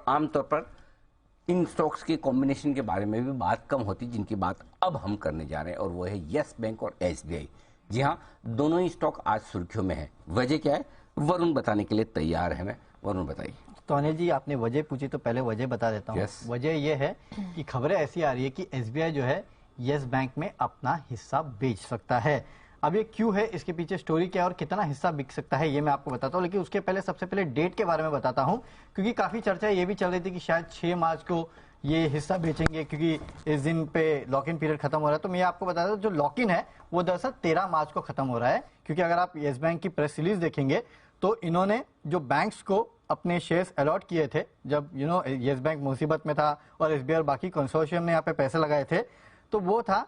आमतौर पर इन स्टॉक्स के कॉम्बिनेशन के बारे में भी बात कम होती, जिनकी बात अब हम करने जा रहे हैं, और वो है यस बैंक और एसबीआई। जी हाँ, दोनों ही स्टॉक आज सुर्खियों में है। वजह क्या है, वरुण बताने के लिए तैयार है। मैं वरुण बताइए। तो अनिल जी, आपने वजह पूछी तो पहले वजह बता देता हूँ। वजह यह है कि खबरें ऐसी आ रही है कि एसबीआई जो है यस बैंक में अपना हिस्सा बेच सकता है। अब ये क्यों है, इसके पीछे स्टोरी क्या है और कितना हिस्सा बिक सकता है, ये मैं आपको बताता हूँ। लेकिन उसके पहले सबसे पहले डेट के बारे में बताता हूँ, क्योंकि काफी चर्चा ये भी चल रही थी कि शायद 6 मार्च को ये हिस्सा बेचेंगे, क्योंकि इस दिन पे लॉक इन पीरियड खत्म हो रहा है। तो मैं आपको बता दूं, जो लॉक इन है वो दरअसल 13 मार्च को खत्म हो रहा है। क्योंकि अगर आप यस बैंक की प्रेस रिलीज देखेंगे तो इन्होंने जो बैंक्स को अपने शेयर्स अलॉट किए थे, जब यस बैंक मुसीबत में था और एसबीआई और बाकी कंसोर्शियम ने यहाँ पे पैसे लगाए थे, तो वो था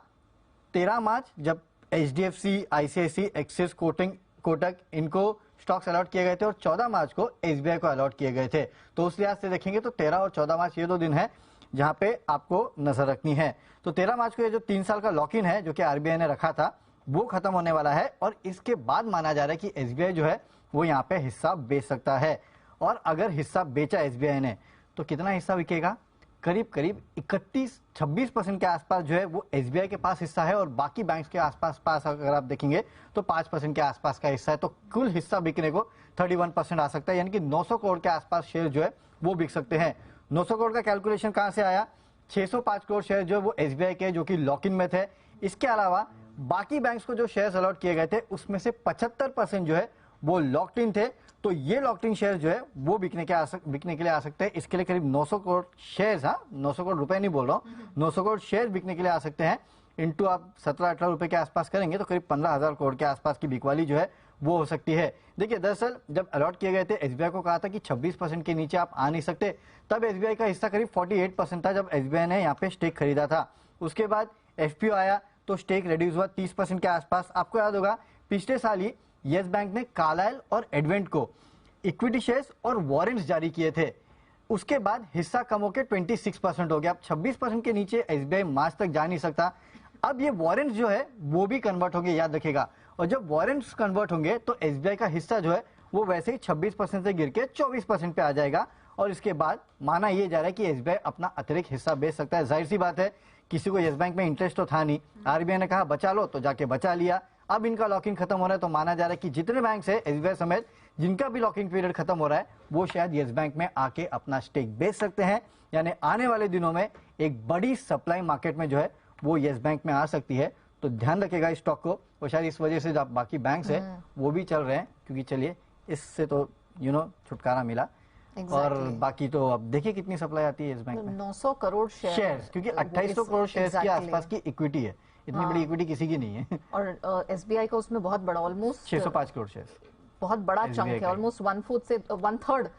13 मार्च, जब एचडीएफसी, आईसीआईसी, एक्सिस, कोटक इनको स्टॉक्स अलॉट किए गए थे, और 14 मार्च को एसबीआई को अलॉट किए गए थे। तो उस लिहाज से देखेंगे तो 13 और 14 मार्च ये 2 दिन है जहां पे आपको नजर रखनी है। तो 13 मार्च को ये जो 3 साल का लॉक इन है जो कि आरबीआई ने रखा था, वो खत्म होने वाला है, और इसके बाद माना जा रहा है कि एसबीआई जो है वो यहाँ पे हिस्सा बेच सकता है। और अगर हिस्सा बेचा एसबीआई ने तो कितना हिस्सा बिकेगा, करीब करीब 26% के आसपास जो है वो एसबीआई के पास हिस्सा है, और बाकी बैंक्स के आसपास अगर आप देखेंगे तो 5% के आसपास का हिस्सा है। तो कुल हिस्सा बिकने को 31% आ सकता है, यानी कि 900 करोड़ के आसपास शेयर जो है वो बिक सकते हैं। 900 करोड़ का कैलकुलेशन कहां से आया, 605 करोड़ शेयर जो है वो एसबीआई के, जो कि लॉक इन में थे। इसके अलावा बाकी बैंक्स को जो शेयर्स अलॉट किए गए थे उसमें से 75% जो है वो लॉक्ड इन थे। तो ये लॉक्ड इन शेयर जो है वो बिकने के लिए आ सकते हैं। इसके लिए करीब 900 करोड़ शेयर्स, 900 करोड़ रुपए नहीं बोल रहा हूँ, 900 करोड़ शेयर बिकने के लिए आ सकते हैं। इनटू आप 17-18 रुपए के आसपास करेंगे तो करीब 15,000 करोड़ के आसपास की बिकवाली जो है वो हो सकती है। देखिए, दरअसल जब अलॉट किए गए थे एसबीआई को कहा था कि 26% के नीचे आप आ नहीं सकते, तब एसबीआई का हिस्सा करीब 48% था जब एसबीआई ने यहाँ पे स्टेक खरीदा था। उसके बाद एफपीओ आया तो स्टेक रिड्यूस हुआ 30% के आसपास। आपको याद होगा पिछले साल ही यस बैंक ने कार्लाइल और एडवेंट को इक्विटी शेयर्स और वारंट्स जारी किए थे। उसके बाद हिस्सा कम होकर 26% हो गया। अब 26% के नीचे एसबीआई मार्च तक जा नहीं सकता। अब ये वारंट्स जो है वो भी कन्वर्ट होंगे, याद रखिएगा। और जब वारंट्स कन्वर्ट होंगे तो एसबीआई का हिस्सा जो है वो वैसे ही 26% से गिर के 24% पे आ जाएगा। और इसके बाद माना यह जा रहा है कि एसबीआई अपना अतिरिक्त हिस्सा बेच सकता है। जाहिर सी बात है, किसी को यस बैंक में इंटरेस्ट तो था नहीं, आरबीआई ने कहा बचा लो तो जाके बचा लिया। अब इनका लॉकिंग खत्म हो रहा है तो माना जा रहा है कि जितने बैंक है एसबीआई समेत जिनका भी लॉकिंग पीरियड खत्म हो रहा है वो शायद यस बैंक में आके अपना स्टेक बेच सकते हैं। यानी आने वाले दिनों में एक बड़ी सप्लाई मार्केट में जो है वो यस बैंक में आ सकती है। तो ध्यान रखेगा इस स्टॉक को, और शायद इस वजह से जब बाकी बैंक्स है वो भी चल रहे हैं, क्योंकि चलिए इससे तो छुटकारा मिला। और बाकी तो अब देखिए कितनी सप्लाई आती है इस बैंक में, 900 करोड़ शेयर्स, क्योंकि 2800 करोड़ शेयर्स के आसपास की इक्विटी है। इतनी बड़ी इक्विटी किसी की नहीं है। और एसबीआई का उसमें बहुत बड़ा, ऑलमोस्ट 605 करोड़ शेयर्स, बहुत बड़ा चंक है, ऑलमोस्ट 1/4 से 1/3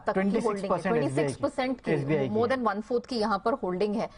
तक की होल्डिंग है। 26% की, मोर देन 1/4 की यहाँ पर होल्डिंग है।